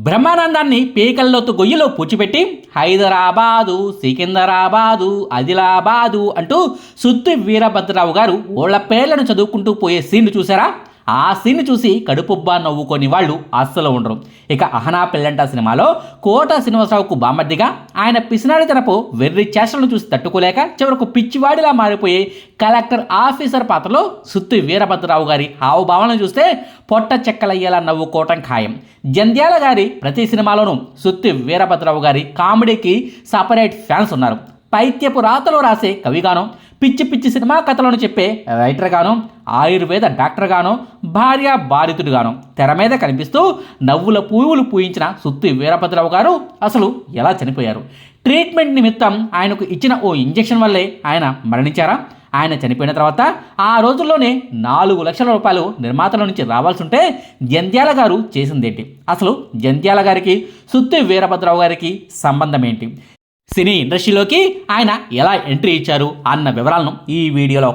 బ్రహ్మానందాన్ని పీకల్లోతు గొయ్యిలో పూడ్చిపెట్టి హైదరాబాదు, సికింద్రాబాదు, ఆదిలాబాదు అంటూ సుత్తి వీరభద్రరావు గారు ఓళ్ల పేర్లను చదువుకుంటూ పోయే సీన్ను చూసారా? ఆ సీన్ చూసి కడుపుబ్బా నవ్వుకొని వాళ్ళు అస్సలు ఉండరు. ఇక అహనా పెళ్ళంట సినిమాలో కోట శ్రీనివాసరావుకు బామ్మర్దిగా ఆయన పిసినాడితనపు వెర్రి చేష్టలను చూసి తట్టుకోలేక చివరకు పిచ్చివాడిలా మారిపోయే కలెక్టర్ ఆఫీసర్ పాత్రలో సుత్తి వీరభద్రరావు గారి హావభావాలను చూస్తే పొట్ట చెక్కలయ్యేలా నవ్వుకోవటం ఖాయం. జంధ్యాల గారి ప్రతి సినిమాలోనూ సుత్తి వీరభద్రరావు గారి కామెడీకి సపరేట్ ఫ్యాన్స్ ఉన్నారు. పైత్యపు రాతలో రాసే కవిగానో, పిచ్చి పిచ్చి సినిమా కథలను చెప్పే రైటర్గానో, ఆయుర్వేద డాక్టర్గానో, భార్య బాధితుడుగానో తెర మీద కనిపిస్తూ నవ్వుల పువ్వులు పూయించిన సుత్తి వీరభద్రరావు గారు అసలు ఎలా చనిపోయారు? ట్రీట్మెంట్ నిమిత్తం ఆయనకు ఇచ్చిన ఓ ఇంజెక్షన్ వల్లే ఆయన మరణించారా? ఆయన చనిపోయిన తర్వాత ఆ రోజుల్లోనే 4 లక్షల రూపాయలు నిర్మాతల నుంచి రావాల్సి ఉంటే జంధ్యాల గారు చేసిందేంటి? అసలు జంధ్యాల గారికి సుత్తి వీరభద్రరావు గారికి సంబంధం ఏంటి? సినీ ఇండస్ట్రీలోకి ఆయన ఎలా ఎంట్రీ ఇచ్చారు అన్న వివరాలను ఈ వీడియోలో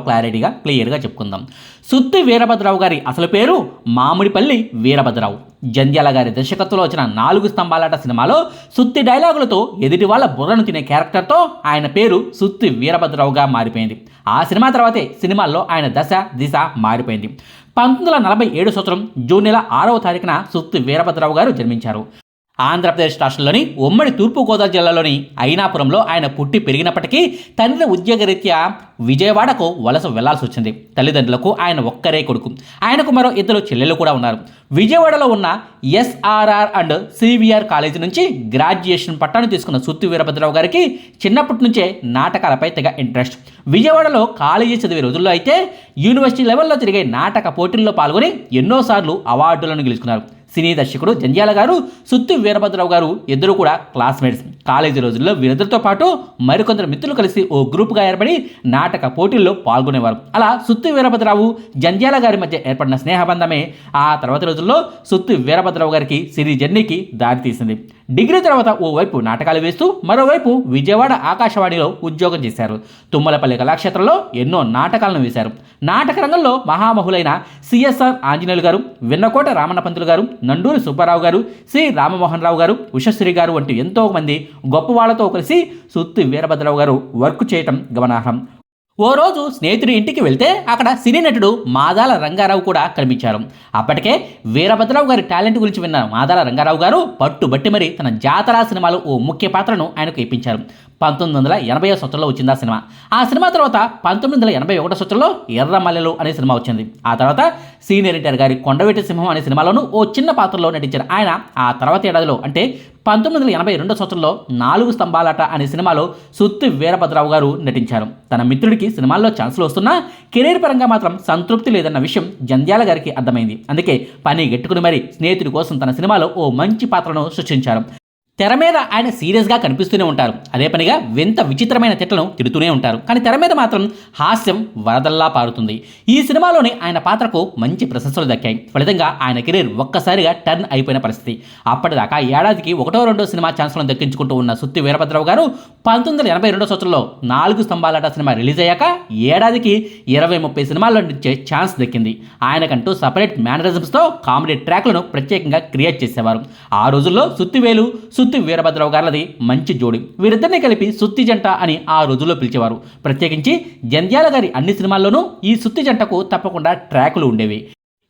క్లియర్గా చెప్పుకుందాం. సుత్తి వీరభద్రరావు గారి అసలు పేరు మామిడిపల్లి వీరభద్రరావు. జంధ్యాల గారి దర్శకత్వంలో వచ్చిన 4 స్తంభాలాట సినిమాలో సుత్తి డైలాగులతో ఎదుటి వాళ్ళ బుర్రను తినే క్యారెక్టర్తో ఆయన పేరు సుత్తి వీరభద్రరావుగా మారిపోయింది. ఆ సినిమా తర్వాతే సినిమాల్లో ఆయన దశ దిశ మారిపోయింది. 1947 సంవత్సరం జూన్ నెల 6వ తారీఖున సుత్తి వీరభద్రరావు గారు జన్మించారు. ఆంధ్రప్రదేశ్ రాష్ట్రంలోని ఉమ్మడి తూర్పుగోదావరి జిల్లాలోని అయినాపురంలో ఆయన పుట్టి పెరిగినప్పటికీ తండ్రి ఉద్యోగరీత్యా విజయవాడకు వలస వెళ్లాల్సి వచ్చింది. తల్లిదండ్రులకు ఆయన ఒక్కరే కొడుకు. ఆయనకు మరో 2 చెల్లెలు కూడా ఉన్నారు. విజయవాడలో ఉన్న ఎస్ఆర్ఆర్ అండ్ సివిఆర్ కాలేజీ నుంచి గ్రాడ్యుయేషన్ పట్టాను తీసుకున్న సుత్తి వీరభద్రరావు గారికి చిన్నప్పటి నుంచే నాటకాలపై తెగ ఇంట్రెస్ట్. విజయవాడలో కాలేజీ చదివే రోజుల్లో అయితే యూనివర్సిటీ లెవెల్లో జరిగే నాటక పోటీల్లో పాల్గొని ఎన్నోసార్లు అవార్డులను గెలుచుకున్నారు. సినీ దర్శకుడు జంధ్యాల గారు, సుత్తి వీరభద్రరావు గారు ఇద్దరు కూడా క్లాస్మేట్స్. కాలేజీ రోజుల్లో వీరిద్దరితో పాటు మరికొందరు మిత్రులు కలిసి ఓ గ్రూప్గా ఏర్పడి నాటక పోటీల్లో పాల్గొనేవారు. అలా సుత్తి వీరభద్రరావు, జంధ్యాల గారి మధ్య ఏర్పడిన స్నేహబంధమే ఆ తర్వాత రోజుల్లో సుత్తి వీరభద్రరావు గారికి సినీ జర్నీకి దారితీసింది. డిగ్రీ తర్వాత ఓవైపు నాటకాలు వేస్తూ మరోవైపు విజయవాడ ఆకాశవాణిలో ఉద్యోగం చేశారు. తుమ్మలపల్లి కళాక్షేత్రంలో ఎన్నో నాటకాలను వేశారు. నాటక రంగంలో మహామహులైన సిఎస్ఆర్ ఆంజనేయులు గారు, వెన్నకోట రామన్న పంతులు గారు, నండూరి సుబ్బారావు గారు, సి రామమోహన్ రావు గారు, ఉషశ్రీ గారు వంటి ఎంతో మంది గొప్ప వాళ్లతో కలిసి సుత్తి వీరభద్రరావు గారు వర్క్ చేయటం గమనార్హం. ఓ రోజు స్నేహితుడి ఇంటికి వెళ్తే అక్కడ సినీ నటుడు మాదాల రంగారావు కూడా కనిపించారు. అప్పటికే వీరభద్రరావు గారి టాలెంట్ గురించి విన్న మాదాల రంగారావు గారు పట్టుబట్టి మరి తన జాతర సినిమాలో ఓ ముఖ్య పాత్రను ఆయనకు ఇప్పించారు. 1980 సంవత్సరంలో వచ్చింది ఆ సినిమా. ఆ సినిమా తర్వాత 1981 సంవత్సరంలో ఎర్రమల్లెలు అనే సినిమా వచ్చింది. ఆ తర్వాత సీనియర్ ఎన్టీఆర్ గారి కొండవీటి సింహం అనే సినిమాలోనూ ఓ చిన్న పాత్రలో నటించారు ఆయన. ఆ తర్వాత ఏడాదిలో అంటే 1982 సంవత్సరంలో 4 స్తంభాలాట అనే సినిమాలో సుత్తి వీరభద్రరావు గారు నటించారు. తన మిత్రుడికి సినిమాల్లో ఛాన్సులు వస్తున్నా కెరీర్ పరంగా మాత్రం సంతృప్తి లేదన్న విషయం జంధ్యాల గారికి అర్థమైంది. అందుకే పని గెట్టుకుని మరి స్నేహితుడి కోసం తన సినిమాలో ఓ మంచి పాత్రను సృష్టించారు. తెర మీద ఆయన సీరియస్గా కనిపిస్తూనే ఉంటారు. అదే పనిగా వింత విచిత్రమైన తిట్లను తిడుతూనే ఉంటారు. కానీ తెర మీద మాత్రం హాస్యం వరదల్లా పారుతుంది. ఈ సినిమాలోని ఆయన పాత్రకు మంచి ప్రశంసలు దక్కాయి. ఫలితంగా ఆయన కెరీర్ ఒక్కసారిగా టర్న్ అయిపోయిన పరిస్థితి. అప్పటిదాకా ఏడాదికి 1-2 సినిమా ఛాన్సులను దక్కించుకుంటూ ఉన్న సుత్తి వీరభద్రరావు గారు 1982 సంవత్సరంలో 4 స్తంభాలాట సినిమా రిలీజ్ అయ్యాక ఏడాదికి 20-30 సినిమాల్లో నటించే ఛాన్స్ దక్కింది. ఆయనకంటూ సపరేట్ మేనరిజమ్స్తో కామెడీ ట్రాక్లను ప్రత్యేకంగా క్రియేట్ చేసేవారు. ఆ రోజుల్లో సుత్తివేలు, సుత్తి వీరభద్రరావు గారిది మంచి జోడి. వీరిద్దరిని కలిపి సుత్తి జంట అని ఆ రోజుల్లో పిలిచేవారు. ప్రత్యేకించి జంధ్యాల గారి అన్ని సినిమాల్లోనూ ఈ సుత్తి జంటకు తప్పకుండా ట్రాకులు ఉండేవి.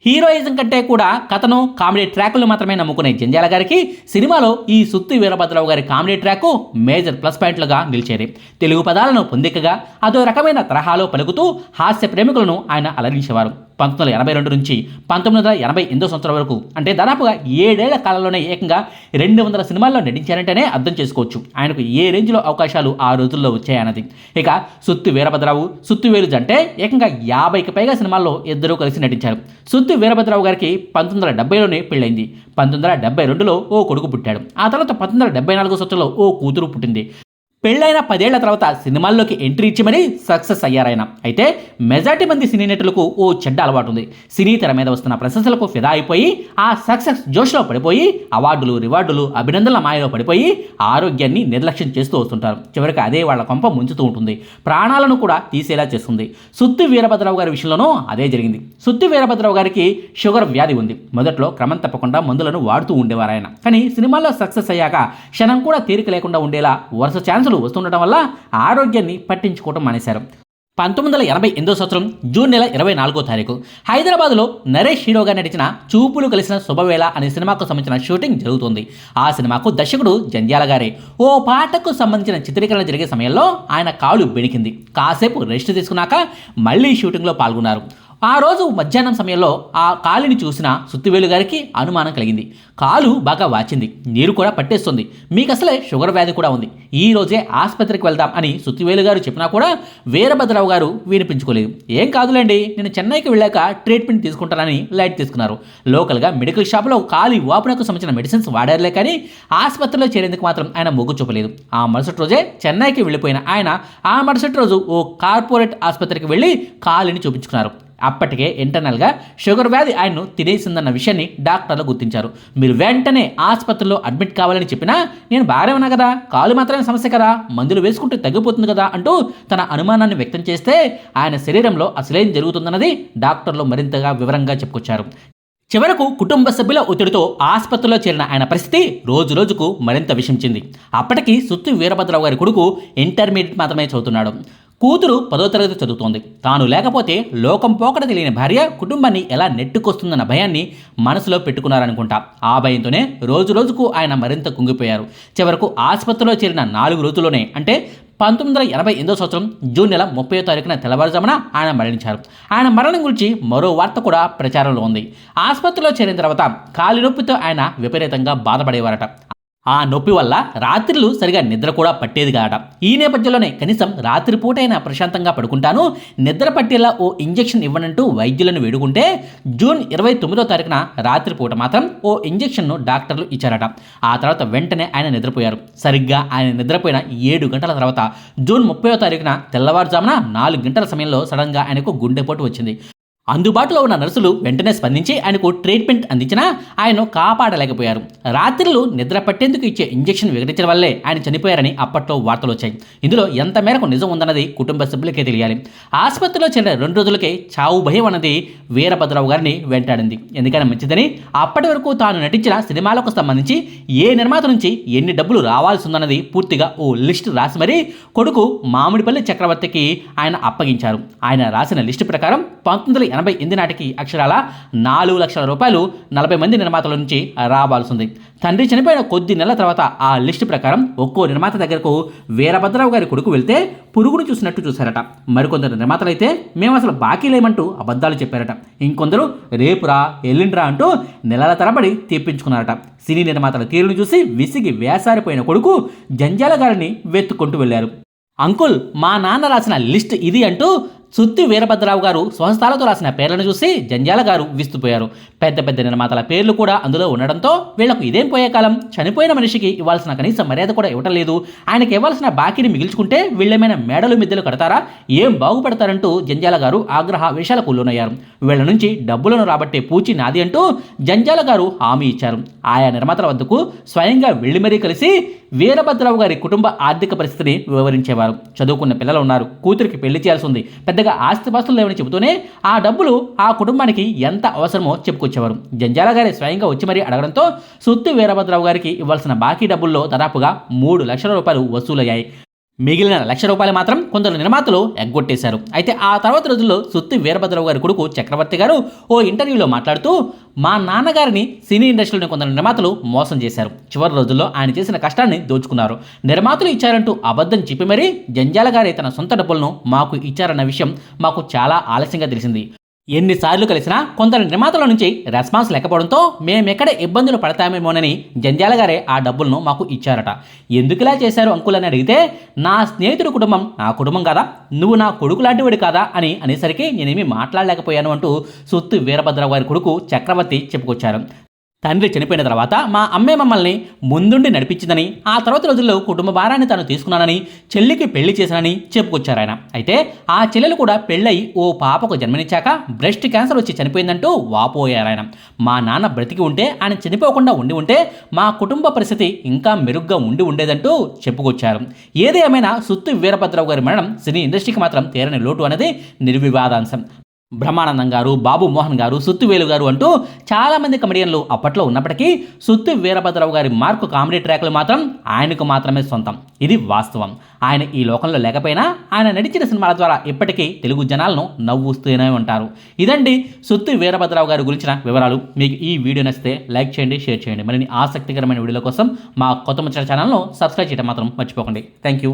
హీరోయిజం కంటే కూడా కథను, కామెడీ ట్రాకులు మాత్రమే నమ్ముకునే జంధ్యాల గారికి సినిమాలో ఈ సుత్తి వీరభద్రరావు గారి కామెడీ ట్రాకు మేజర్ ప్లస్ పాయింట్లుగా నిలిచేది. తెలుగు పదాలను పొందికగా అదో రకమైన తరహాలో పలుకుతూ హాస్య ప్రేమికులను ఆయన అలరించేవారు. 1982 నుంచి 1988 సంవత్సరం వరకు అంటే దాదాపుగా 7 ఏళ్ల కాలంలోనే ఏకంగా 200 సినిమాల్లో నటించారంటేనే అర్థం చేసుకోవచ్చు ఆయనకు ఏ రేంజ్లో అవకాశాలు ఆ రోజుల్లో వచ్చాయన్నది. ఇక సుత్తి వీరభద్రరావు, సుత్తివేలు జంటే ఏకంగా 50కి పైగా సినిమాల్లో ఇద్దరూ కలిసి నటించారు. సుత్తి వీరభద్రరావు గారికి 1970లోనే పెళ్ళైంది. 1972లో ఓ కొడుకు పుట్టాడు. ఆ తర్వాత 1974 సంవత్సరంలో ఓ కూతురు పుట్టింది. పెళ్ళైన 10 ఏళ్ల తర్వాత సినిమాల్లోకి ఎంట్రీ ఇచ్చి మరీ సక్సెస్ అయ్యారాయన. అయితే మెజార్టీ మంది సినీ నటులకు ఓ చెడ్డ అలవాటు ఉంది. సినీ తెర మీద వస్తున్న ప్రశంసలకు ఫిదా అయిపోయి ఆ సక్సెస్ జోష్లో పడిపోయి అవార్డులు రివార్డులు అభినందనల మాయలో పడిపోయి ఆరోగ్యాన్ని నిర్లక్ష్యం చేస్తూ వస్తుంటారు. చివరికి అదే వాళ్ళ కొంప ముంచుతూ ఉంటుంది, ప్రాణాలను కూడా తీసేలా చేస్తుంది. సుత్తి వీరభద్రరావు గారి విషయంలోనూ అదే జరిగింది. సుత్తి వీరభద్రరావు గారికి షుగర్ వ్యాధి ఉంది. మొదట్లో క్రమం తప్పకుండా మందులను వాడుతూ ఉండేవారు ఆయన. కానీ సినిమాల్లో సక్సెస్ అయ్యాక క్షణం కూడా తీరిక లేకుండా ఉండేలా వరుస ఛాన్సులు వస్తుండటం వల్ల ఆరోగ్యాన్ని పట్టించుకోవడం మానేశారు. 1988 సంవత్సరం జూన్ నెల 24వ తారీఖు హైదరాబాద్లో నరేష్ హీరోగా నటించిన చూపులు కలిసిన శుభవేళ అనే సినిమాకు సంబంధించిన షూటింగ్ జరుగుతుంది. ఆ సినిమాకు దర్శకుడు జంధ్యాల గారే. ఓ పాటకు సంబంధించిన చిత్రీకరణ జరిగే సమయంలో ఆయన కాలు బెణికింది. కాసేపు రెస్ట్ తీసుకున్నాక మళ్ళీ షూటింగ్లో పాల్గొన్నారు. ఆ రోజు మధ్యాహ్నం సమయంలో ఆ కాలిని చూసిన సుత్తివేలు గారికి అనుమానం కలిగింది. కాలు బాగా వాచింది, నీరు కూడా పట్టేస్తుంది, మీకు అసలే షుగర్ వ్యాధి కూడా ఉంది, ఈ రోజే ఆసుపత్రికి వెళ్దాం అని సుత్తివేలు గారు చెప్పినా కూడా వీరభద్రరావు గారు వినిపించుకోలేదు. ఏం కాదులేండి, నేను చెన్నైకి వెళ్ళాక ట్రీట్మెంట్ తీసుకుంటానని లైట్ తీసుకున్నారు. లోకల్గా మెడికల్ షాప్లో కాలి వాపునకు సంబంధించిన మెడిసిన్స్ వాడారులే కానీ ఆసుపత్రిలో చేరేందుకు మాత్రం ఆయన మొగ్గు చూపలేదు. ఆ మరుసటి రోజే చెన్నైకి వెళ్ళిపోయిన ఆయన ఆ మరుసటి రోజు ఓ కార్పొరేట్ ఆసుపత్రికి వెళ్ళి కాలిని చూపించుకున్నారు. అప్పటికే ఇంటర్నల్గా షుగర్ వ్యాధి ఆయన్ను తినేసిందన్న విషయాన్ని డాక్టర్లు గుర్తించారు. మీరు వెంటనే ఆసుపత్రిలో అడ్మిట్ కావాలని చెప్పినా నేను బాగానే ఉన్నా కదా, కాలు మాత్రమే సమస్య కదా, మందులు వేసుకుంటే తగ్గిపోతుంది కదా అంటూ తన అనుమానాన్ని వ్యక్తం చేస్తే ఆయన శరీరంలో అసలేం జరుగుతుందన్నది డాక్టర్లు మరింతగా వివరంగా చెప్పుకొచ్చారు. చివరకు కుటుంబ సభ్యుల ఒత్తిడితో ఆసుపత్రిలో చేరిన ఆయన పరిస్థితి రోజు రోజుకు మరింత విషమించింది. అప్పటికి సుత్తి వీరభద్రరావు గారి కొడుకు ఇంటర్మీడియట్ మాత్రమే చదువుతున్నాడు. కూతురు 10వ తరగతి చదువుతోంది. తాను లేకపోతే లోకం పోకడ తెలియని భార్య కుటుంబాన్ని ఎలా నెట్టుకొస్తుందన్న భయాన్ని మనసులో పెట్టుకున్నారనుకుంటా. ఆ భయంతోనే రోజు రోజుకు ఆయన మరింత కుంగిపోయారు. చివరకు ఆసుపత్రిలో చేరిన 4 రోజుల్లోనే అంటే 1988 సంవత్సరం జూన్ నెల 30వ తారీఖున తెల్లవారుజామున ఆయన మరణించారు. ఆయన మరణం గురించి మరో వార్త కూడా ప్రచారంలో ఉంది. ఆసుపత్రిలో చేరిన తర్వాత కాలి నొప్పితో ఆయన విపరీతంగా బాధపడేవారట. ఆ నొప్పి వల్ల రాత్రులు సరిగా నిద్ర కూడా పట్టేది కాదట. ఈ నేపథ్యంలోనే కనీసం రాత్రిపూటైనా ప్రశాంతంగా పడుకుంటాను, నిద్ర పట్టేలా ఓ ఇంజెక్షన్ ఇవ్వనంటూ వైద్యులను వేడుకుంటే జూన్ 29వ తారీఖున రాత్రిపూట మాత్రం ఓ ఇంజెక్షన్ను డాక్టర్లు ఇచ్చారట. ఆ తర్వాత వెంటనే ఆయన నిద్రపోయారు. సరిగ్గా ఆయన నిద్రపోయిన 7 గంటల తర్వాత జూన్ 30వ తారీఖున తెల్లవారుజామున 4 గంటల సమయంలో సడన్గా ఆయనకు గుండెపోటు వచ్చింది. అందుబాటులో ఉన్న నర్సులు వెంటనే స్పందించి ఆయనకు ట్రీట్మెంట్ అందించినా ఆయన్ను కాపాడలేకపోయారు. రాత్రులు నిద్ర పట్టేందుకు ఇచ్చే ఇంజెక్షన్ వికటించడం వల్లే ఆయన చనిపోయారని అప్పట్లో వార్తలు వచ్చాయి. ఇందులో ఎంత మేరకు నిజం ఉందన్నది కుటుంబ సభ్యులకే తెలియాలి. ఆసుపత్రిలో చేరిన 2 రోజులకే చావు భయం అన్నది వీరభద్రరావు గారిని వెంటాడింది. ఎందుకని మంచిదని అప్పటి వరకు తాను నటించిన సినిమాలకు సంబంధించి ఏ నిర్మాత నుంచి ఎన్ని డబ్బులు రావాల్సి ఉందన్నది పూర్తిగా ఓ లిస్టు రాసి మరీ కొడుకు మామిడిపల్లి చక్రవర్తికి ఆయన అప్పగించారు. ఆయన రాసిన లిస్టు ప్రకారం 1988 నాటికి అక్షరాల 4 లక్షల రూపాయలు 40 మంది నిర్మాతల నుంచి రావాల్సింది. తండ్రి చనిపోయిన కొద్ది నెలల తర్వాత ఆ లిస్టు ప్రకారం ఒక్కో నిర్మాత దగ్గరకు వీరభద్రరావు గారి కొడుకు వెళ్తే పురుగును చూసినట్టు చూశారట. మరికొందరు నిర్మాతలైతే మేము అసలు బాకీ లేమంటూ అబద్ధాలు చెప్పారట. ఇంకొందరు రేపురా ఎల్లిండ్రా అంటూ నెలల తరబడి తెప్పించుకున్నారట. సినీ నిర్మాతల తీరును చూసి విసిగి వేసారిపోయిన కొడుకు జంధ్యాల గారిని వెతుక్కుంటూ వెళ్ళారు. అంకుల్, మా నాన్న రాసిన లిస్ట్ ఇది అంటూ సుత్తి వీరభద్రరావు గారు స్వహస్తాలతో రాసిన పేర్లను చూసి జంధ్యాల గారు విస్తుపోయారు. పెద్ద పెద్ద నిర్మాతల పేర్లు కూడా అందులో ఉండడంతో వీళ్లకు ఇదేం పోయే కాలం, చనిపోయిన మనిషికి ఇవ్వాల్సిన కనీస మర్యాద కూడా ఇవ్వటం లేదు, ఆయనకి ఇవ్వాల్సిన బాకీని మిగిల్చుకుంటే వీళ్ళేమైనా మేడలు మిద్దెలు కడతారా, ఏం బాగుపడతారంటూ జంధ్యాల గారు ఆగ్రహ వేషాలకు లోనయ్యారు. వీళ్ల నుంచి డబ్బులను రాబట్టే పూచి నాది అంటూ జంధ్యాల గారు హామీ ఇచ్చారు. ఆయా నిర్మాతల వద్దకు స్వయంగా వెళ్లి మరీ కలిసి వీరభద్రరావు గారి కుటుంబ ఆర్థిక పరిస్థితిని వివరించేవారు. చదువుకున్న పిల్లలు ఉన్నారు, కూతురికి పెళ్లి చేయాల్సి ఉంది, పెద్దగా ఆస్తిపాస్తులు లేవని చెబుతూనే ఆ డబ్బులు ఆ కుటుంబానికి ఎంత అవసరమో చెప్పుకొచ్చేవారు. జంధ్యాల గారి స్వయంగా వచ్చి మరీ అడగడంతో సుత్తి వీరభద్రరావు గారికి ఇవ్వాల్సిన బాకీ డబ్బుల్లో దాదాపుగా 3 లక్షల రూపాయలు వసూలయ్యాయి. మిగిలిన 1 లక్ష రూపాయలు మాత్రం కొందరు నిర్మాతలు ఎగ్గొట్టేశారు. అయితే ఆ తర్వాత రోజుల్లో సుత్తి వీరభద్రరావు గారి కొడుకు చక్రవర్తి గారు ఓ ఇంటర్వ్యూలో మాట్లాడుతూ మా నాన్నగారిని సినీ ఇండస్ట్రీలోని కొందరు నిర్మాతలు మోసం చేశారు, చివరి రోజుల్లో ఆయన చేసిన కష్టాన్ని దోచుకున్నారు, నిర్మాతలు ఇచ్చారంటూ అబద్ధం చెప్పి మరీ జంధ్యాల గారి తన సొంత డబ్బులను మాకు ఇచ్చారన్న విషయం మాకు చాలా ఆలస్యంగా తెలిసింది. ఎన్నిసార్లు కలిసినా కొందరు నిర్మాతల నుంచి రెస్పాన్స్ లేకపోవడంతో మేమెక్కడ ఇబ్బందులు పడతామేమోనని జంధ్యాల గారే ఆ డబ్బులను మాకు ఇచ్చారట. ఎందుకులా చేశారు అంకుల్ అని అడిగితే నా స్నేహితుడి కుటుంబం నా కుటుంబం కాదా, నువ్వు నా కొడుకు లాంటివాడు కాదా అని అనేసరికి నేనేమీ మాట్లాడలేకపోయాను అంటూ సుత్తి వీరభద్రరావు గారి కొడుకు చక్రవర్తి చెప్పుకొచ్చారు. తండ్రి చనిపోయిన తర్వాత మా అమ్మే మమ్మల్ని ముందుండి నడిపించిందని, ఆ తర్వాత రోజుల్లో కుటుంబ భారాన్ని తాను తీసుకున్నానని, చెల్లికి పెళ్లి చేశానని చెప్పుకొచ్చారు ఆయన. అయితే ఆ చెల్లెలు కూడా పెళ్ళై ఓ పాపకు జన్మనిచ్చాక బ్రెస్ట్ క్యాన్సర్ వచ్చి చనిపోయిందంటూ వాపోయారు ఆయన. మా నాన్న బ్రతికి ఉంటే, ఆయన చనిపోకుండా ఉండి ఉంటే మా కుటుంబ పరిస్థితి ఇంకా మెరుగ్గా ఉండి ఉండేదంటూ చెప్పుకొచ్చారు. ఏది ఏమైనా సుత్తి వీరభద్రరావు గారి మరణం సినీ ఇండస్ట్రీకి మాత్రం తీరని లోటు అనేది నిర్వివాదాంశం. బ్రహ్మానందం గారు, బాబు మోహన్ గారు, సుత్తివేలు గారు అంటూ చాలామంది కమెడియన్లు అప్పట్లో ఉన్నప్పటికీ సుత్తి వీరభద్రరావు గారి మార్కు కామెడీ ట్రాక్లు మాత్రం ఆయనకు మాత్రమే సొంతం. ఇది వాస్తవం. ఆయన ఈ లోకంలో లేకపోయినా ఆయన నడిచిన సినిమాల ద్వారా ఇప్పటికీ తెలుగు జనాలను నవ్వుస్తూనే ఉంటారు. ఇదండి సుత్తి వీరభద్రరావు గారి గురించిన వివరాలు. మీకు ఈ వీడియో నచ్చితే లైక్ చేయండి, షేర్ చేయండి. మరిన్ని ఆసక్తికరమైన వీడియోల కోసం మా కొత్త ముచ్చట ఛానల్ను సబ్స్క్రైబ్ చేయడం మాత్రం మర్చిపోకండి. Thank you.